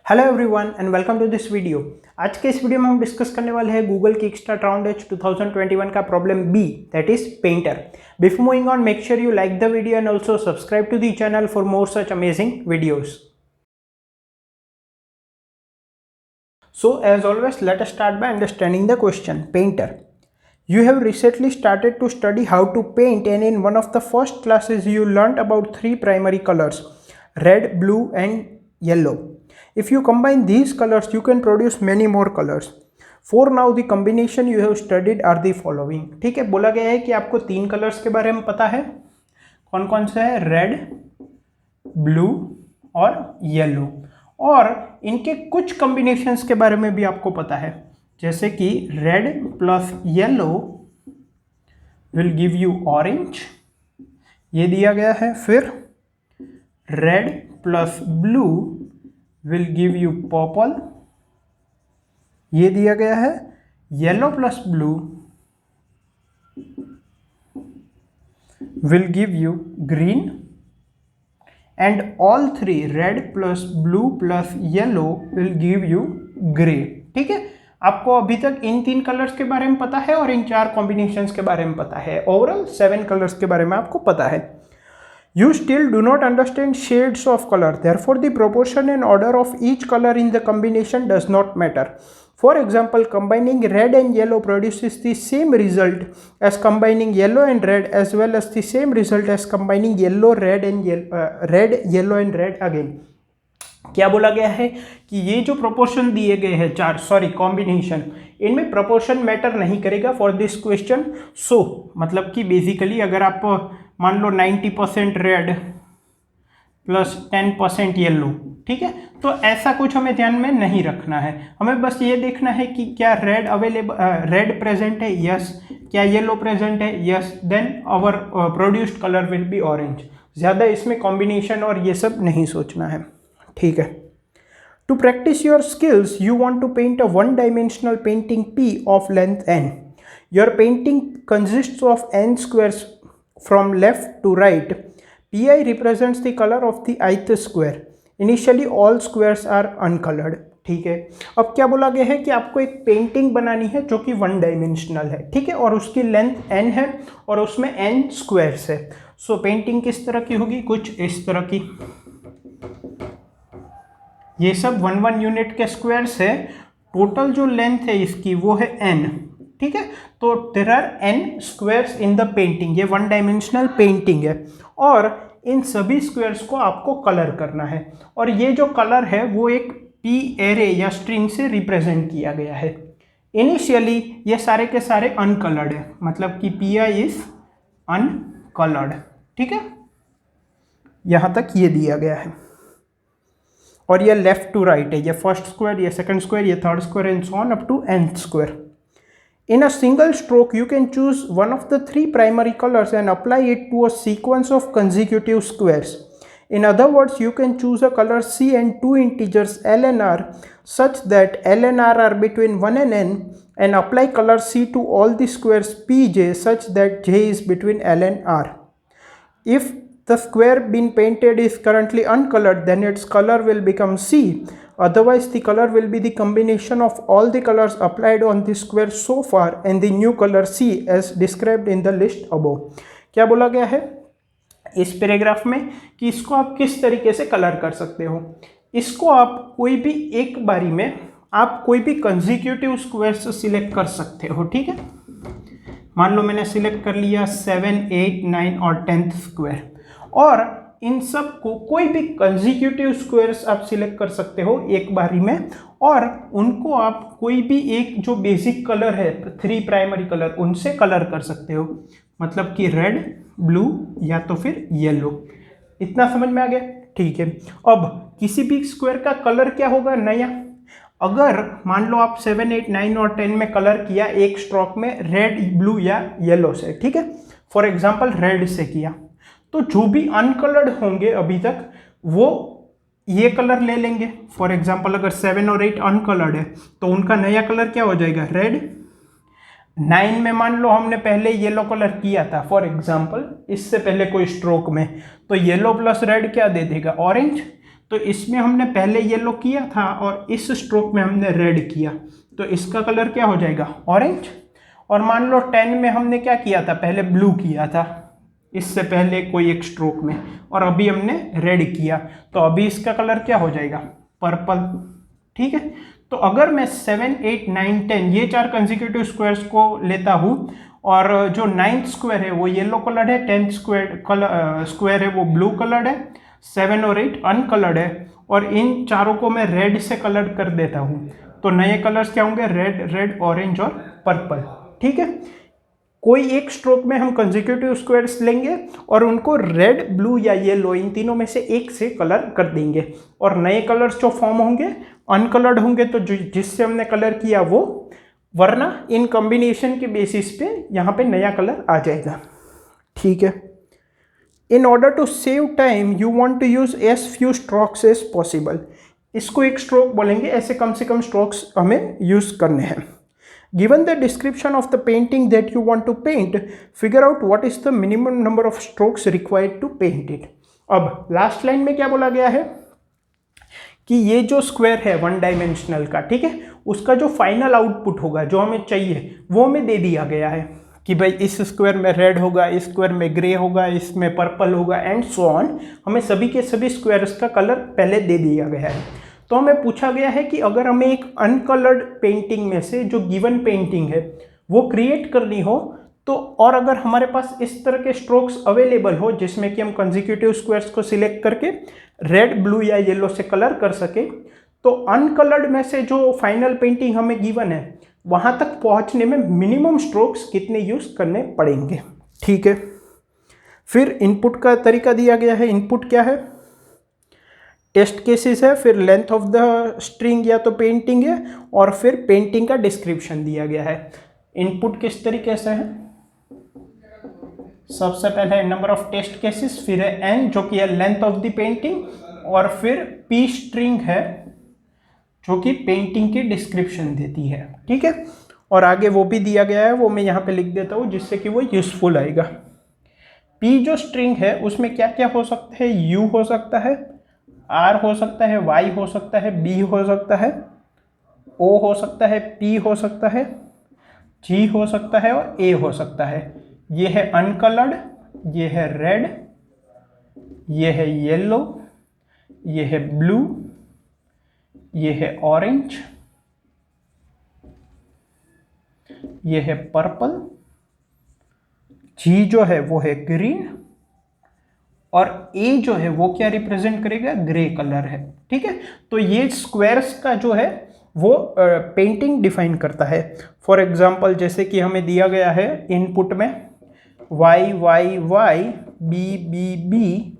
Hello everyone and welcome to this video. आज के इस वीडियो में हम डिस्कस करने वाले हैं गूगल किकस्टार्ट राउंड एच 2021 का problem B, that is painter. Before moving on, make sure you like the video and also subscribe to the channel for more such amazing videos. So as always, let us start by understanding the question. Painter. You have recently started to study how to paint, and in one of the first classes you learned about three primary colors: red, blue and yellow. If you combine these colors, you can produce many more colors. For now, the combination you have studied are the following. ठीक है, बोला गया है कि आपको तीन colours के बारे में पता है। कौन कौन से है? रेड, ब्लू और येलो। और इनके कुछ कॉम्बिनेशंस के बारे में भी आपको पता है, जैसे कि red plus yellow will give you orange, ये दिया गया है। फिर red plus blue will give you purple, ये दिया गया है। Yellow plus blue will give you green, and all three red plus blue plus yellow will give you gray। ठीक है, आपको अभी तक इन तीन कलर्स के बारे में पता है और इन चार कॉम्बिनेशंस के बारे में पता है। ओवरऑल 7 कलर्स के बारे में आपको पता है। You still do not understand shades of color, therefore the proportion and order of each color in the combination does not matter. For example, combining red and yellow produces the same result as combining yellow and red, as well as the same result as combining yellow, red and red, yellow and red again. क्या बोला गया है कि ये जो proportion दिए गए हैं कॉम्बिनेशन, इनमें प्रोपोर्शन मैटर नहीं करेगा फॉर दिस क्वेश्चन। सो मतलब कि बेसिकली अगर आप मान लो 90% रेड प्लस 10% येलो, ठीक है, तो ऐसा कुछ हमें ध्यान में नहीं रखना है। हमें बस ये देखना है कि क्या रेड रेड प्रेजेंट है, यस। क्या येलो प्रेजेंट है, yes. Then our produced colour will be orange. ज़्यादा इसमें कॉम्बिनेशन और ये सब नहीं सोचना है, ठीक है। To practise your skills you want to paint a one dimensional painting P of length n. Your painting consists of n squares from left to right. Pi represents the color of the ith square. Initially all squares are uncolored. ठीक है, अब क्या बोला गया है कि आपको एक पेंटिंग बनानी है जो कि वन डायमेंशनल है, ठीक है, और उसकी लेंथ n है और उसमें n स्क्वायर्स है। सो पेंटिंग किस तरह की होगी? कुछ इस तरह की। ये सब 1 यूनिट के स्क्वायर्स है। टोटल जो लेंथ है इसकी वो है n, ठीक है। तो there are n squares in the painting. ये वन डायमेंशनल पेंटिंग है और इन सभी स्क्वायर्स को आपको कलर करना है। और ये जो कलर है वो एक P एरे या स्ट्रिंग से रिप्रेजेंट किया गया है। इनिशियली ये सारे के सारे अनकलर्ड है, मतलब कि Pi इज अनकलर्ड, ठीक है। यहाँ तक ये दिया गया है और ये लेफ्ट टू राइट है। ये फर्स्ट स्क्वायर, ये सेकंड स्क्वायर, ये third square and so on up to nth square. In a single stroke, you can choose one of the three primary colors and apply it to a sequence of consecutive squares. In other words, you can choose a color C and two integers L and R such that L and R are between 1 and n, and apply color C to all the squares Pj such that J is between L and R. If the square being painted is currently uncolored, then its color will become C. Otherwise, the color will be the combination of all the colors applied on the square so far and the new color C as described in the list above. क्या बोला गया है इस paragraph में कि इसको आप किस तरीके से कलर कर सकते हो। इसको आप कोई भी एक बारी में आप कोई भी कंसेक्यूटिव स्क्वायर्स सिलेक्ट कर सकते हो, ठीक है। मान लो मैंने सिलेक्ट कर लिया 7, 8, 9 और 10th स्क्वायर, और इन सब को कोई भी कंसेक्यूटिव स्क्वायर्स आप सिलेक्ट कर सकते हो एक बारी में, और उनको आप कोई भी एक जो बेसिक कलर है 3 प्राइमरी कलर, उनसे कलर कर सकते हो। मतलब कि रेड, ब्लू या तो फिर येलो। इतना समझ में आ गया? ठीक है। अब किसी भी स्क्वायर का कलर क्या होगा? नया। अगर मान लो आप 7, 8, 9 और 10 में कलर किया एक स्ट्रोक में रेड, ब्लू या येलो से, ठीक है। फॉर एग्जाम्पल रेड से किया, तो जो भी अनकलर्ड होंगे अभी तक वो ये कलर ले लेंगे। फॉर एग्जांपल अगर 7 और 8 अनकलर्ड है तो उनका नया कलर क्या हो जाएगा? रेड। 9 में मान लो हमने पहले येलो कलर किया था फॉर एग्जांपल, इससे पहले कोई स्ट्रोक में, तो येलो प्लस रेड क्या दे देगा? ऑरेंज। तो इसमें हमने पहले येलो किया था और इस स्ट्रोक में हमने रेड किया, तो इसका कलर क्या हो जाएगा, ऑरेंज। और मान लो 10 में हमने क्या किया था, पहले ब्लू किया था इससे पहले कोई एक स्ट्रोक में, और अभी हमने रेड किया, तो अभी इसका कलर क्या हो जाएगा, पर्पल। ठीक है, तो अगर मैं 7, 8, 9, 10 ये 4 कंसेक्यूटिव स्क्वायर्स को लेता हूँ और जो 9th स्क्वायर है वो येलो कलर्ड है, 10th स्क्वायर है वो ब्लू कलर्ड है, 7 और 8 अनकलर्ड है, और इन चारों को मैं रेड से कलर कर देता हूँ, तो नए कलर्स क्या होंगे, रेड, रेड, ऑरेंज और पर्पल। ठीक है, कोई एक स्ट्रोक में हम कंसेक्यूटिव स्क्वायर्स लेंगे और उनको रेड, ब्लू या येलो इन तीनों में से एक से कलर कर देंगे, और नए कलर्स जो फॉर्म होंगे अनकलर्ड होंगे, तो जिससे हमने कलर किया वो, वरना इन कॉम्बिनेशन के बेसिस पे यहाँ पे नया कलर आ जाएगा। ठीक है, in order to save time you want to use as few strokes as possible. इसको एक स्ट्रोक बोलेंगे, ऐसे कम से कम स्ट्रोक्स हमें यूज करने हैं। Given the description of the painting that you want to paint, figure out what is the minimum number of strokes required to paint it. अब last line में क्या बोला गया है कि ये जो स्क्वायर है वन डायमेंशनल का, ठीक है, उसका जो फाइनल आउटपुट होगा जो हमें चाहिए वो हमें दे दिया गया है कि भाई इस स्क्वायर में रेड होगा, इस स्क्वायर में ग्रे होगा, इसमें पर्पल होगा एंड सो ऑन। हमें सभी के सभी स्क्वायर्स का कलर पहले दे दिया गया है। तो हमें पूछा गया है कि अगर हमें एक अनकलर्ड पेंटिंग में से जो गिवन पेंटिंग है वो क्रिएट करनी हो, तो और अगर हमारे पास इस तरह के स्ट्रोक्स अवेलेबल हो जिसमें कि हम कंसेक्यूटिव स्क्वायर्स को सिलेक्ट करके रेड, ब्लू या येलो से कलर कर सके, तो अनकलर्ड में से जो फाइनल पेंटिंग हमें गिवन है वहाँ तक पहुँचने में मिनिमम स्ट्रोक्स कितने यूज़ करने पड़ेंगे। ठीक है, फिर इनपुट का तरीका दिया गया है। इनपुट क्या है, टेस्ट केसेस है, फिर लेंथ ऑफ द स्ट्रिंग या तो पेंटिंग है, और फिर पेंटिंग का डिस्क्रिप्शन दिया गया है। इनपुट किस तरीके से है, सबसे पहले है नंबर ऑफ टेस्ट केसेस, फिर है एन जो कि है लेंथ ऑफ द पेंटिंग, और फिर पी स्ट्रिंग है जो कि पेंटिंग की डिस्क्रिप्शन देती है। ठीक है, और आगे वो भी दिया गया है, वो मैं यहाँ पे लिख देता हूँ जिससे कि वो यूजफुल आएगा। पी जो स्ट्रिंग है उसमें क्या क्या हो सकता है, यू हो सकता है, आर हो सकता है, वाई हो सकता है, बी हो सकता है, ओ हो सकता है, पी हो सकता है, जी हो सकता है और ए हो सकता है। ये है अनकलर्ड, ये है रेड, ये है येलो, ये है ब्लू, ये है ऑरेंज, ये है पर्पल, जी जो है वो है ग्रीन, और ए जो है वो क्या रिप्रेजेंट करेगा, ग्रे कलर है। ठीक है, तो ये स्क्वायर्स का जो है वो पेंटिंग डिफाइन करता है। फॉर एग्जांपल जैसे कि हमें दिया गया है इनपुट में Y Y Y, B B B,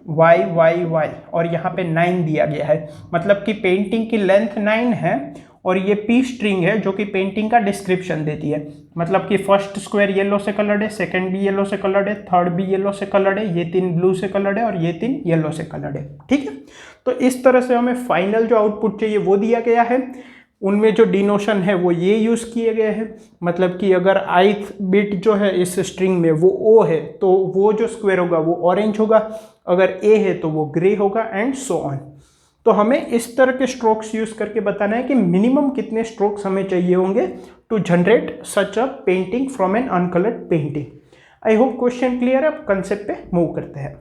Y Y Y, और यहाँ पे 9 दिया गया है, मतलब कि पेंटिंग की लेंथ 9 है, और ये पी स्ट्रिंग है जो कि पेंटिंग का डिस्क्रिप्शन देती है। मतलब कि फर्स्ट स्क्वायर येलो से कलर्ड है, सेकंड भी येलो से कलर्ड है, थर्ड भी येलो से कलर्ड है, ये 3 ब्लू से कलर्ड है और ये 3 येलो से कलर्ड है। ठीक है, तो इस तरह से हमें फाइनल जो आउटपुट चाहिए वो दिया गया है। उनमें जो डिनोशन है वो ये यूज़ किए गए हैं, मतलब कि अगर ith बिट जो है इस स्ट्रिंग में वो ओ है तो वो जो स्क्वायर होगा वो ऑरेंज होगा, अगर ए है तो वो ग्रे होगा एंड सो ऑन। तो हमें इस तरह के स्ट्रोक्स यूज करके बताना है कि मिनिमम कितने स्ट्रोक्स हमें चाहिए होंगे to generate such a painting from an uncoloured painting. I hope question clear है। अब कंसेप्ट पे मूव करते हैं।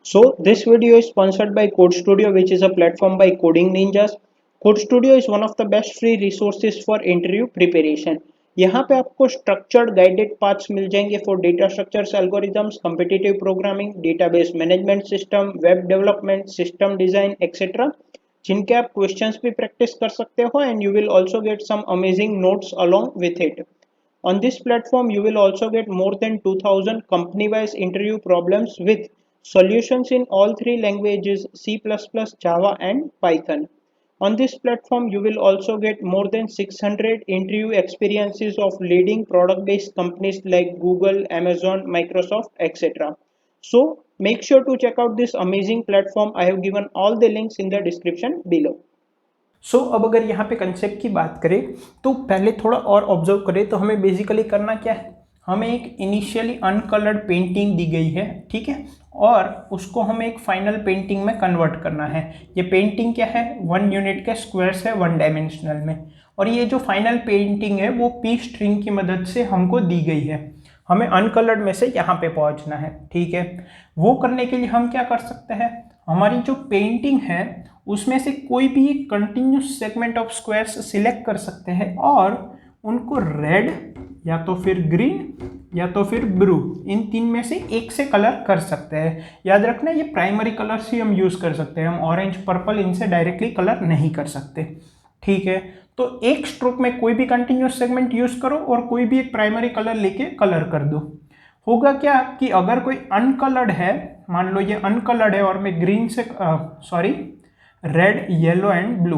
So this video is sponsored by Code Studio, which is a platform by Coding Ninjas. Code Studio is one of the best free resources for interview preparation. यहाँ पे आपको structured guided paths मिल जाएंगे for data structures, algorithms, competitive programming, database management system, web development, system design etcetera, जिनके आप questions भी practice कर सकते हो, and you will also get some amazing notes along with it. On this platform, you will also get more than 2000 company-wise interview problems with solutions in all three languages, C++, Java, and Python. On this platform, you will also get more than 600 interview experiences of leading product-based companies like Google, Amazon, Microsoft, etc. So, make sure to check out this amazing platform. I have given all the links in the description below. अब अगर यहाँ पे concept की बात करें तो पहले थोड़ा और ऑब्जर्व करें तो हमें बेसिकली करना क्या है, हमें एक इनिशियली अनकलर्ड पेंटिंग दी गई है, ठीक है, और उसको हमें एक फाइनल पेंटिंग में कन्वर्ट करना है। ये पेंटिंग क्या है, 1 यूनिट के स्क्वायर्स है 1 डायमेंशनल में, और ये जो फाइनल पेंटिंग है वो पी स्ट्रिंग की मदद से हमको दी गई है। हमें अनकलर्ड में से यहाँ पे पहुँचना है, ठीक है। वो करने के लिए हम क्या कर सकते हैं, हमारी जो पेंटिंग है उसमें से कोई भी एक continuous segment of squares select कर सकते हैं और उनको रेड या तो फिर ग्रीन या तो फिर ब्लू, इन तीन में से एक से कलर कर सकते हैं। याद रखना ये प्राइमरी कलर्स ही हम यूज़ कर सकते हैं, हम ऑरेंज पर्पल इनसे डायरेक्टली कलर नहीं कर सकते, ठीक है। तो एक स्ट्रोक में कोई भी कंटिन्यूस सेगमेंट यूज़ करो और कोई भी एक प्राइमरी कलर लेके कलर कर दो। होगा क्या कि अगर कोई अनकलर्ड है, मान लो ये अनकलर्ड है और मैं ग्रीन से रेड येलो एंड ब्लू,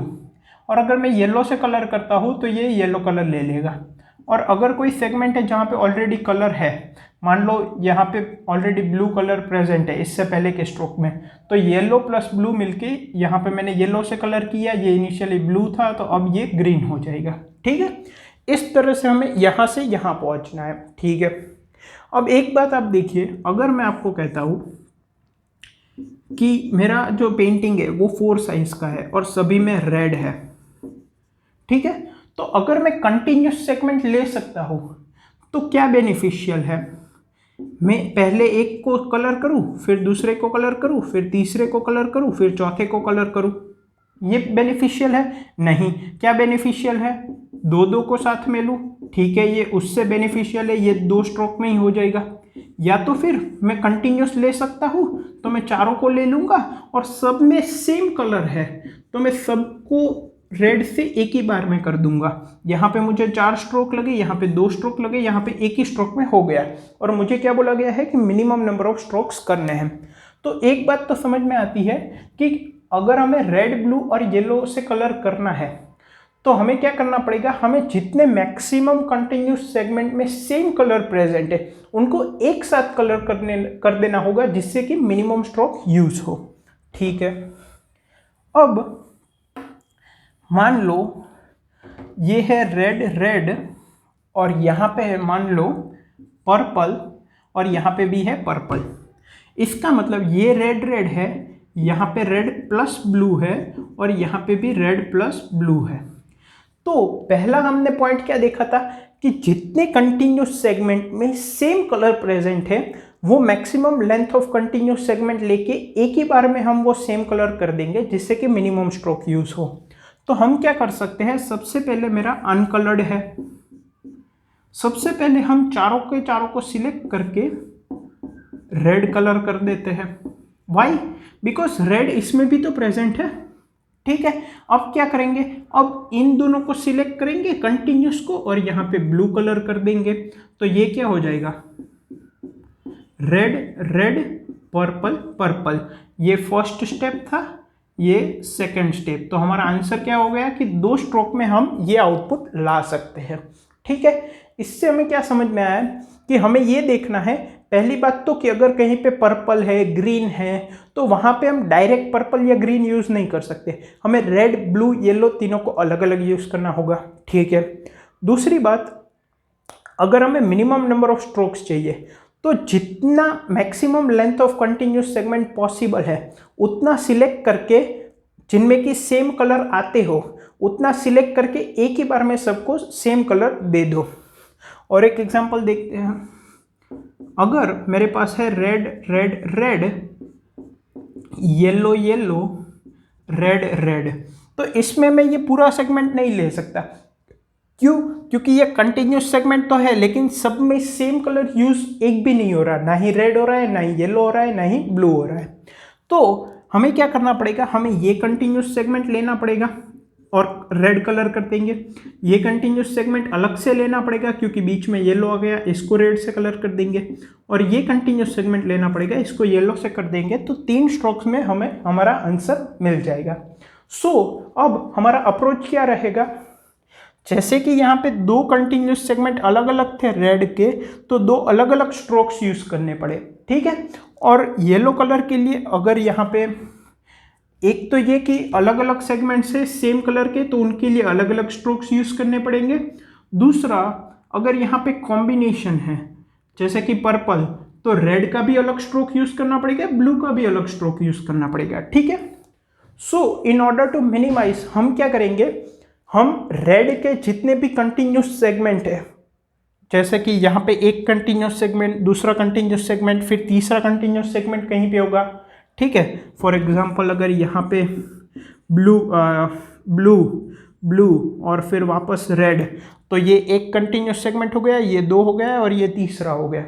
और अगर मैं येलो से कलर करता हूँ तो ये येलो कलर ले लेगा। और अगर कोई सेगमेंट है जहाँ पे ऑलरेडी कलर है, मान लो यहाँ पे ऑलरेडी ब्लू कलर प्रेजेंट है इससे पहले के स्ट्रोक में, तो येलो प्लस ब्लू मिलके यहाँ पे मैंने येलो से कलर किया, ये इनिशियली ब्लू था तो अब ये ग्रीन हो जाएगा, ठीक है। इस तरह से हमें यहाँ से यहाँ पहुँचना है, ठीक है। अब एक बात आप देखिए, अगर मैं आपको कहता हूँ कि मेरा जो पेंटिंग है वो 4 साइज का है और सभी में रेड है, ठीक है, तो अगर मैं कंटिन्यूस सेगमेंट ले सकता हूँ तो क्या बेनिफिशियल है, मैं पहले एक को कलर करूँ, फिर दूसरे को कलर करूँ, फिर तीसरे को कलर करूँ, फिर चौथे को कलर करूँ, ये बेनिफिशियल है? नहीं। क्या बेनिफिशियल है, दो दो को साथ में लूँ, ठीक है, ये उससे बेनिफिशियल है, ये 2 स्ट्रोक में ही हो जाएगा। या तो फिर मैं कंटिन्यूस ले सकता हूँ तो मैं चारों को ले लूँगा और सब में सेम कलर है तो मैं सबको रेड से एक ही बार में कर दूंगा। यहाँ पे मुझे 4 स्ट्रोक लगे, यहाँ पे 2 स्ट्रोक लगे, यहाँ पे एक ही स्ट्रोक में हो गया, और मुझे क्या बोला गया है कि मिनिमम नंबर ऑफ स्ट्रोक्स करने हैं। तो एक बात तो समझ में आती है कि अगर हमें रेड ब्लू और येलो से कलर करना है तो हमें क्या करना पड़ेगा, हमें जितने मैक्सिमम कंटिन्यूस सेगमेंट में सेम कलर प्रेजेंट है उनको एक साथ कलर कर देना होगा जिससे कि मिनिमम स्ट्रोक यूज हो, ठीक है। अब मान लो ये है रेड रेड और यहाँ पे है मान लो पर्पल और यहाँ पे भी है पर्पल। इसका मतलब ये रेड रेड है, यहाँ पे रेड प्लस ब्लू है और यहाँ पे भी रेड प्लस ब्लू है। तो पहला हमने पॉइंट क्या देखा था कि जितने कंटिन्यूस सेगमेंट में सेम कलर प्रेजेंट है वो maximum length of continuous segment लेके एक ही बार में हम वो सेम कलर कर देंगे जिससे कि मिनिमम स्ट्रोक यूज हो। तो हम क्या कर सकते हैं, सबसे पहले मेरा अनकलर्ड है, सबसे पहले हम चारों के चारों को सिलेक्ट करके रेड कलर कर देते हैं। वाई? बिकॉज रेड इसमें भी तो प्रेजेंट है, ठीक है। अब क्या करेंगे, अब इन दोनों को सिलेक्ट करेंगे कंटिन्यूस को और यहाँ पे ब्लू कलर कर देंगे, तो ये क्या हो जाएगा, रेड रेड पर्पल पर्पल। ये फर्स्ट स्टेप था, ये सेकंड स्टेप। तो हमारा आंसर क्या हो गया कि 2 स्ट्रोक में हम ये आउटपुट ला सकते हैं, ठीक है। इससे हमें क्या समझ में आया कि हमें ये देखना है, पहली बात तो कि अगर कहीं पे पर्पल है ग्रीन है तो वहाँ पे हम डायरेक्ट पर्पल या ग्रीन यूज़ नहीं कर सकते, हमें रेड ब्लू येलो तीनों को अलग अलग यूज़ करना होगा, ठीक है। दूसरी बात, अगर हमें मिनिमम नंबर ऑफ स्ट्रोक्स चाहिए तो जितना maximum length of continuous segment possible है उतना सिलेक्ट करके, जिनमें कि सेम कलर आते हो उतना सिलेक्ट करके एक ही बार में सबको सेम कलर दे दो। और एक एग्जांपल देखते हैं, अगर मेरे पास है red red red yellow yellow red red, तो इसमें मैं ये पूरा सेगमेंट नहीं ले सकता। क्यों? क्योंकि ये कंटिन्यूस सेगमेंट तो है लेकिन सब में सेम कलर यूज एक भी नहीं हो रहा, ना ही रेड हो रहा है, ना ही येलो हो रहा है, ना ही ब्लू हो रहा है। तो हमें क्या करना पड़ेगा, हमें ये कंटिन्यूस सेगमेंट लेना पड़ेगा और रेड कलर कर देंगे। ये कंटिन्यूस सेगमेंट अलग से लेना पड़ेगा क्योंकि बीच में येलो आ गया, इसको रेड से कलर कर देंगे। और ये कंटिन्यूस सेगमेंट लेना पड़ेगा, इसको येलो से कर देंगे। तो 3 स्ट्रोक्स में हमें हमारा आंसर मिल जाएगा। अब हमारा अप्रोच क्या रहेगा, जैसे कि यहाँ पे 2 कंटिन्यूस सेगमेंट अलग अलग थे रेड के, तो 2 अलग अलग स्ट्रोक्स यूज करने पड़े, ठीक है। और येलो कलर के लिए अगर यहाँ पे एक तो ये कि अलग अलग सेगमेंट से सेम कलर के, तो उनके लिए अलग अलग स्ट्रोक्स यूज करने पड़ेंगे। दूसरा, अगर यहाँ पे कॉम्बिनेशन है जैसे कि पर्पल, तो रेड का भी अलग स्ट्रोक यूज करना पड़ेगा, ब्लू का भी अलग स्ट्रोक यूज करना पड़ेगा, ठीक है। सो इन ऑर्डर टू मिनिमाइज हम क्या करेंगे, हम रेड के जितने भी कंटिन्यूस सेगमेंट है, जैसे कि यहाँ पे एक कंटिन्यूस सेगमेंट, दूसरा कंटिन्यूस सेगमेंट, फिर तीसरा कंटिन्यूस सेगमेंट कहीं पे होगा, ठीक है। फॉर एग्जांपल अगर यहाँ पे ब्लू ब्लू ब्लू और फिर वापस रेड, तो ये एक कंटिन्यूस सेगमेंट हो गया, ये दो हो गया और ये तीसरा हो गया,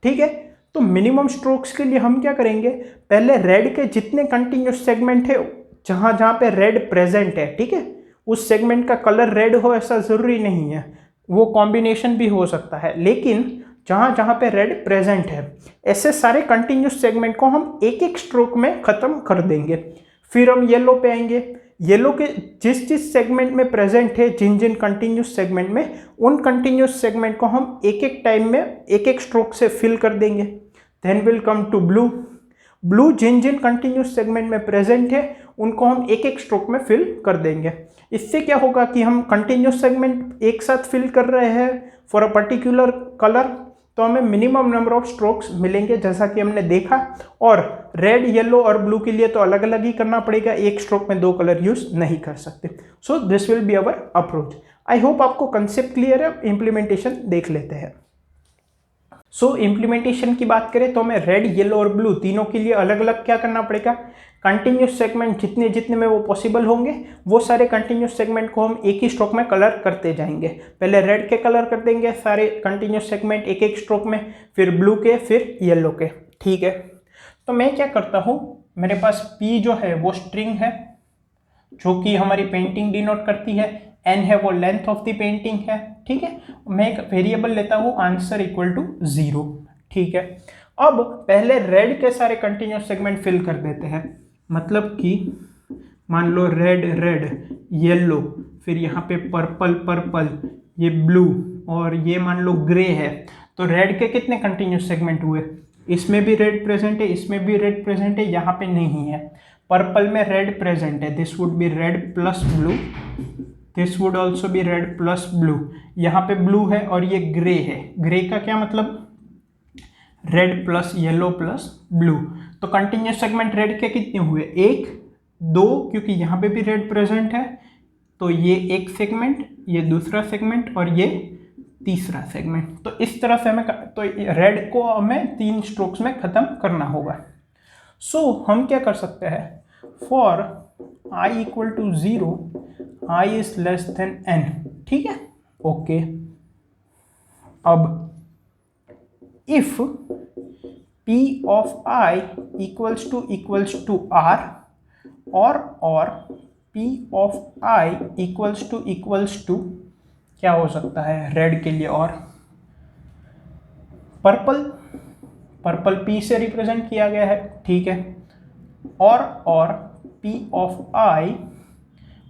ठीक है। तो मिनिमम स्ट्रोक्स के लिए हम क्या करेंगे, पहले रेड के जितने कंटिन्यूस सेगमेंट है जहाँ जहाँ पे रेड प्रेजेंट है, ठीक है, उस सेगमेंट का कलर रेड हो ऐसा ज़रूरी नहीं है, वो कॉम्बिनेशन भी हो सकता है, लेकिन जहाँ जहाँ पे रेड प्रेजेंट है ऐसे सारे कंटिन्यूस सेगमेंट को हम एक एक स्ट्रोक में ख़त्म कर देंगे। फिर हम येलो पे आएंगे, येलो के जिस जिस सेगमेंट में प्रेजेंट है, जिन जिन कंटिन्यूस सेगमेंट में, उन कंटिन्यूस सेगमेंट को हम एक एक टाइम में एक एक स्ट्रोक से फिल कर देंगे। Then will come to blue, blue जिन जिन कंटिन्यूस सेगमेंट में प्रेजेंट है उनको हम एक एक स्ट्रोक में फिल कर देंगे। इससे क्या होगा कि हम कंटिन्यूस सेगमेंट एक साथ फिल कर रहे हैं फॉर अ पर्टिकुलर कलर, तो हमें मिनिमम नंबर ऑफ स्ट्रोक्स मिलेंगे जैसा कि हमने देखा। और रेड, येलो और ब्लू के लिए तो अलग अलग ही करना पड़ेगा, एक स्ट्रोक में दो कलर यूज नहीं कर सकते। So this will be our approach. I hope आपको कंसेप्ट क्लियर है, इम्प्लीमेंटेशन देख लेते हैं। सो इम्प्लीमेंटेशन की बात करें तो हमें रेड, येलो और ब्लू तीनों के लिए अलग अलग क्या करना पड़ेगा, कंटिन्यूस सेगमेंट जितने जितने में वो पॉसिबल होंगे वो सारे कंटिन्यूस सेगमेंट को हम एक ही स्ट्रोक में कलर करते जाएंगे। पहले रेड के कलर कर देंगे सारे कंटिन्यूस सेगमेंट एक एक स्ट्रोक में, फिर ब्लू के, फिर येलो के, ठीक है। तो मैं क्या करता हूँ, मेरे पास P जो है वो स्ट्रिंग है जो कि हमारी पेंटिंग डिनोट करती है, N है वो लेंथ ऑफ द पेंटिंग है, ठीक है। मैं एक वेरिएबल लेता हूँ आंसर इक्वल टू 0, ठीक है। अब पहले रेड के सारे कंटिन्यूस सेगमेंट फिल कर देते हैं, मतलब कि मान लो रेड रेड, येलो, फिर यहाँ पे पर्पल पर्पल, ये ब्लू और ये मान लो ग्रे है। तो रेड के कितने कंटिन्यूस सेगमेंट हुए, इसमें भी रेड प्रेजेंट है, इसमें भी रेड प्रेजेंट है, यहाँ पे नहीं है। पर्पल में रेड प्रेजेंट है, this would B red plus blue, this would also be red plus blue. यहाँ पे ब्लू है और ये ग्रे है, ग्रे का क्या मतलब, red plus yellow plus blue. तो कंटिन्यूस सेगमेंट रेड के कितने हुए, एक, दो, क्योंकि यहाँ पे भी रेड प्रेजेंट है, तो ये एक सेगमेंट, ये दूसरा सेगमेंट और ये तीसरा सेगमेंट। तो इस तरह से हमें, तो रेड को हमें 3 स्ट्रोक्स में ख़त्म करना होगा। सो हम क्या कर सकते हैं, for i equal to 0, i is less than n, ठीक है, ओके। अब if p of i equals to r or p of i equals to क्या हो सकता है रेड के लिए, और पर्पल p से रिप्रेजेंट किया गया है, ठीक है, और p of i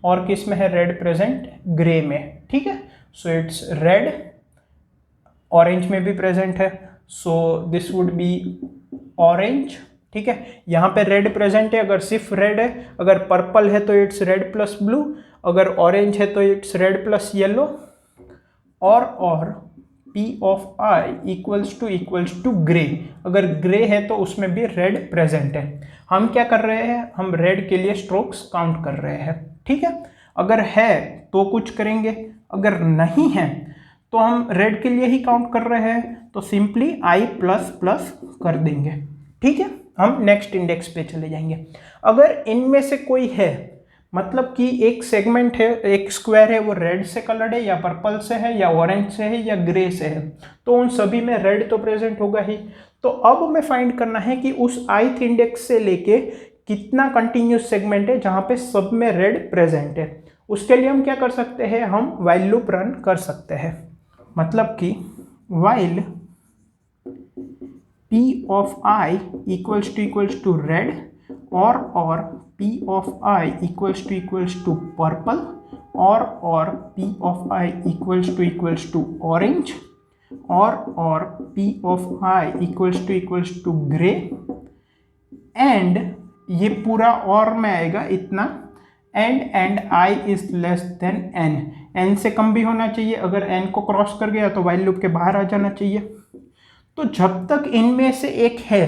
और किस में है, रेड प्रेजेंट ग्रे में, ठीक है। सो इट्स रेड, ऑरेंज में भी प्रेजेंट है, सो दिस वुड बी ऑरेंज, ठीक है। यहाँ पे रेड प्रेजेंट है, अगर सिर्फ रेड है, अगर पर्पल है तो इट्स रेड प्लस ब्लू, अगर ऑरेंज है तो इट्स रेड प्लस येलो, और p of i equals to grey, अगर ग्रे है तो उसमें भी रेड प्रेजेंट है। हम क्या कर रहे हैं, हम रेड के लिए स्ट्रोक्स काउंट कर रहे हैं, ठीक है। अगर है तो कुछ करेंगे, अगर नहीं है तो हम रेड के लिए ही काउंट कर रहे हैं, तो सिंपली i प्लस प्लस कर देंगे, ठीक है। हम नेक्स्ट इंडेक्स पे चले जाएंगे। अगर इनमें से कोई है, मतलब कि एक सेगमेंट है, एक स्क्वायर है, वो रेड से कलर्ड है या पर्पल से है या ऑरेंज से है या ग्रे से है, तो उन सभी में रेड तो प्रेजेंट होगा ही। तो अब हमें फाइंड करना है कि उस ith इंडेक्स से लेके कितना कंटिन्यूस सेगमेंट है जहाँ पे सब में रेड प्रेजेंट है। उसके लिए हम क्या कर सकते हैं, हम व्हाइल लूप रन कर सकते हैं, मतलब कि while p of i equals to red और p of i equals to purple और p of i equals to orange और p of i equals to grey, and ये पूरा और में आएगा इतना, and i is less than n से कम भी होना चाहिए, अगर n को क्रॉस कर गया तो व्हाइल लूप के बाहर आ जाना चाहिए। तो जब तक इनमें से एक है,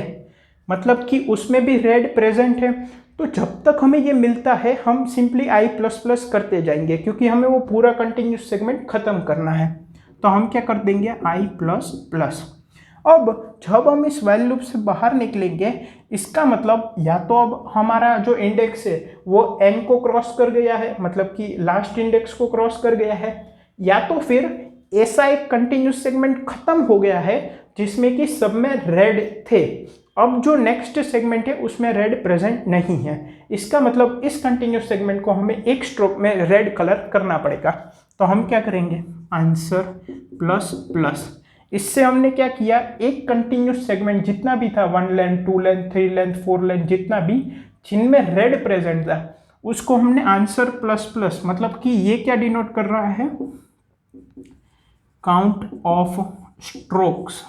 मतलब कि उसमें भी रेड प्रेजेंट है, तो जब तक हमें ये मिलता है हम सिंपली आई प्लस प्लस करते जाएंगे, क्योंकि हमें वो पूरा कंटिन्यूस सेगमेंट खत्म करना है। तो हम क्या कर देंगे, आई प्लस प्लस। अब जब हम इस वाइल लूप से बाहर निकलेंगे, इसका मतलब या तो अब हमारा जो इंडेक्स है वो n को क्रॉस कर गया है, मतलब कि लास्ट इंडेक्स को क्रॉस कर गया है, या तो फिर ऐसा एक कंटिन्यूस सेगमेंट खत्म हो गया है जिसमें कि सब में रेड थे। अब जो नेक्स्ट सेगमेंट है उसमें रेड प्रेजेंट नहीं है। इसका मतलब इस कंटिन्यूस सेगमेंट को हमें एक स्ट्रोक में रेड कलर करना पड़ेगा। तो हम क्या करेंगे, आंसर प्लस प्लस। इससे हमने क्या किया, एक कंटिन्यूस सेगमेंट जितना भी था, 1 लेंथ 2 लेंथ 3 लेंथ 4 लेंथ जितना भी जिनमें रेड प्रेजेंट था उसको हमने आंसर प्लस प्लस, मतलब कि ये क्या डिनोट कर रहा है, काउंट ऑफ स्ट्रोक्स,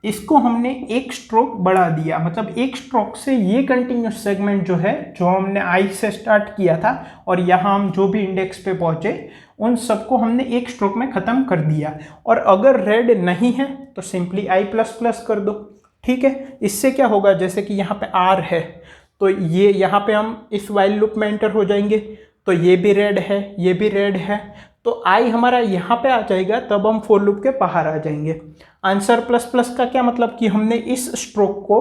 इसको हमने एक स्ट्रोक बढ़ा दिया। मतलब एक स्ट्रोक से ये कंटिन्यूस सेगमेंट जो है, जो हमने आई से स्टार्ट किया था और यहाँ हम जो भी इंडेक्स पे पहुंचे उन सबको हमने एक स्ट्रोक में ख़त्म कर दिया। और अगर रेड नहीं है तो सिंपली आई प्लस प्लस कर दो। ठीक है, इससे क्या होगा, जैसे कि यहाँ पे आर है तो ये यहाँ पे हम इस वाइल लूप में एंटर हो जाएंगे, तो ये भी रेड है, ये भी रेड है, तो आई हमारा यहाँ पे आ जाएगा, तब हम फोर लूप के बाहर आ जाएंगे। आंसर प्लस प्लस का क्या मतलब कि हमने इस स्ट्रोक को,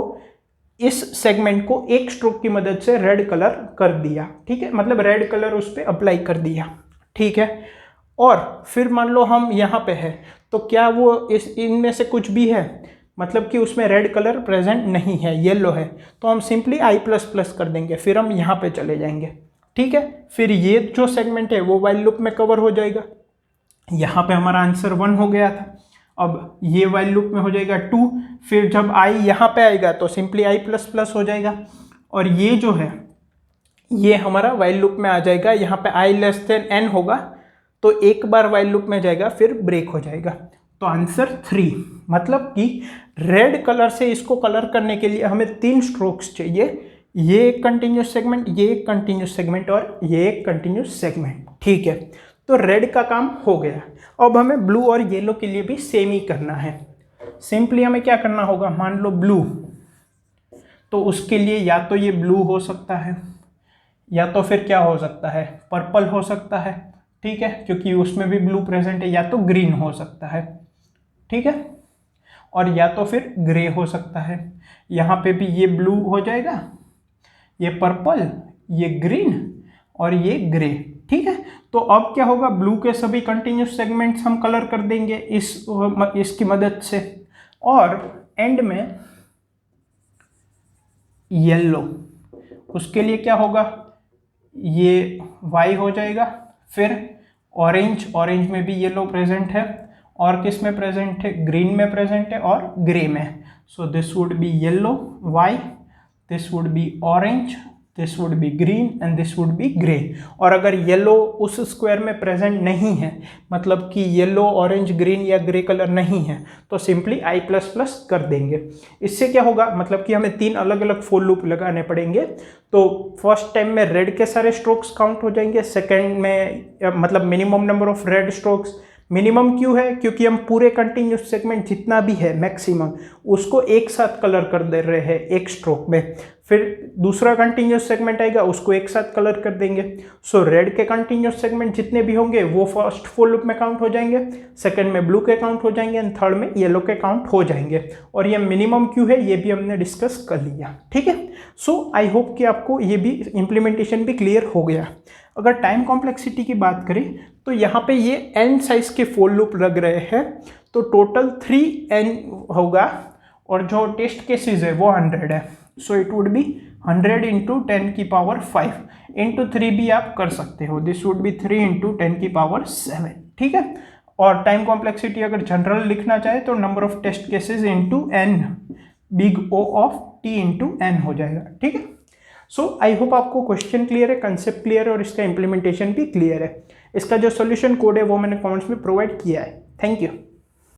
इस सेगमेंट को एक स्ट्रोक की मदद से रेड कलर कर दिया। ठीक है, मतलब रेड कलर उस पर अप्लाई कर दिया। ठीक है, और फिर मान लो हम यहाँ पे है तो क्या वो इस इनमें से कुछ भी है, मतलब कि उसमें रेड कलर प्रेजेंट नहीं है, येलो है, तो हम सिंपली आई प्लस प्लस कर देंगे, फिर हम यहाँ पे चले जाएंगे। ठीक है, फिर ये जो सेगमेंट है वो वाइल लूप में कवर हो जाएगा। यहाँ पे हमारा आंसर 1 हो गया था, अब ये वाइल लूप में हो जाएगा 2, फिर जब आई यहाँ पे आएगा तो सिंपली आई प्लस प्लस हो जाएगा, और ये जो है ये हमारा वाइल लूप में आ जाएगा। यहाँ पे आई लेस देन एन होगा तो एक बार वाइल लूप में जाएगा फिर ब्रेक हो जाएगा। तो आंसर 3, मतलब कि रेड कलर से इसको कलर करने के लिए हमें 3 स्ट्रोक्स चाहिए, ये एक कंटिन्यूस सेगमेंट, ये एक कंटिन्यूस सेगमेंट और ये एक कंटिन्यूस सेगमेंट। ठीक है, तो रेड का काम हो गया। अब हमें ब्लू और येलो के लिए भी सेम ही करना है। सिंपली हमें क्या करना होगा, मान लो ब्लू, तो उसके लिए या तो ये ब्लू हो सकता है, या तो फिर क्या हो सकता है, पर्पल हो सकता है। ठीक है, क्योंकि उसमें भी ब्लू प्रेजेंट है, या तो ग्रीन हो सकता है। ठीक है, और या तो फिर ग्रे हो सकता है। यहाँ पे भी ये ब्लू हो जाएगा, ये पर्पल, ये ग्रीन और ये ग्रे। ठीक है, तो अब क्या होगा, ब्लू के सभी कंटिन्यूस सेगमेंट्स हम कलर कर देंगे इसकी मदद से, और एंड में येलो, उसके लिए क्या होगा, ये वाई हो जाएगा, फिर ऑरेंज, ऑरेंज में भी येलो प्रेजेंट है, और किस में प्रेजेंट है, ग्रीन में प्रेजेंट है और ग्रे में। So this would be yellow Y, this would be orange, this would be green and this would be grey. और अगर येलो उस स्क्वायर में प्रेजेंट नहीं है, मतलब कि येलो ऑरेंज ग्रीन या ग्रे कलर नहीं है, तो सिंपली आई प्लस प्लस कर देंगे। इससे क्या होगा, मतलब कि हमें 3 अलग अलग फोर लूप लगाने पड़ेंगे। तो फर्स्ट टाइम में रेड के सारे स्ट्रोक्स काउंट हो जाएंगे, सेकेंड में मतलब minimum number of red strokes. Minimum क्यों है, क्योंकि हम पूरे कंटिन्यूस सेगमेंट जितना भी है मैक्सिमम उसको एक साथ कलर कर दे रहे हैं एक स्ट्रोक में। फिर दूसरा कंटिन्यूस सेगमेंट आएगा, उसको एक साथ कलर कर देंगे। सो रेड के कंटिन्यूस सेगमेंट जितने भी होंगे वो फर्स्ट फोर लूप में काउंट हो जाएंगे, सेकंड में ब्लू के काउंट हो जाएंगे एंड थर्ड में येलो के काउंट हो जाएंगे। और ये मिनिमम क्यों है ये भी हमने डिस्कस कर लिया। ठीक है, सो आई होप कि आपको ये भी इम्प्लीमेंटेशन भी क्लियर हो गया। अगर टाइम कॉम्प्लेक्सिटी की बात करें तो यहाँ पे ये n साइज के फोर लूप लग रहे हैं, तो टोटल 3n होगा, और जो टेस्ट केसेस है वो 100 है। So it would be 100 into 10 की पावर 5 इंटू 3 भी आप कर सकते हो, दिस वुड बी 3 इंटू 10 की पावर 7। ठीक है, और टाइम कॉम्प्लेक्सिटी अगर जनरल लिखना चाहे तो number of test cases into n, big O of t into n हो जाएगा। ठीक है, सो आई होप आपको क्वेश्चन क्लियर है, कंसेप्ट क्लियर है और इसका इम्प्लीमेंटेशन भी क्लियर है। इसका जो सॉल्यूशन कोड है वो मैंने कमेंट्स में प्रोवाइड किया है। Thank you.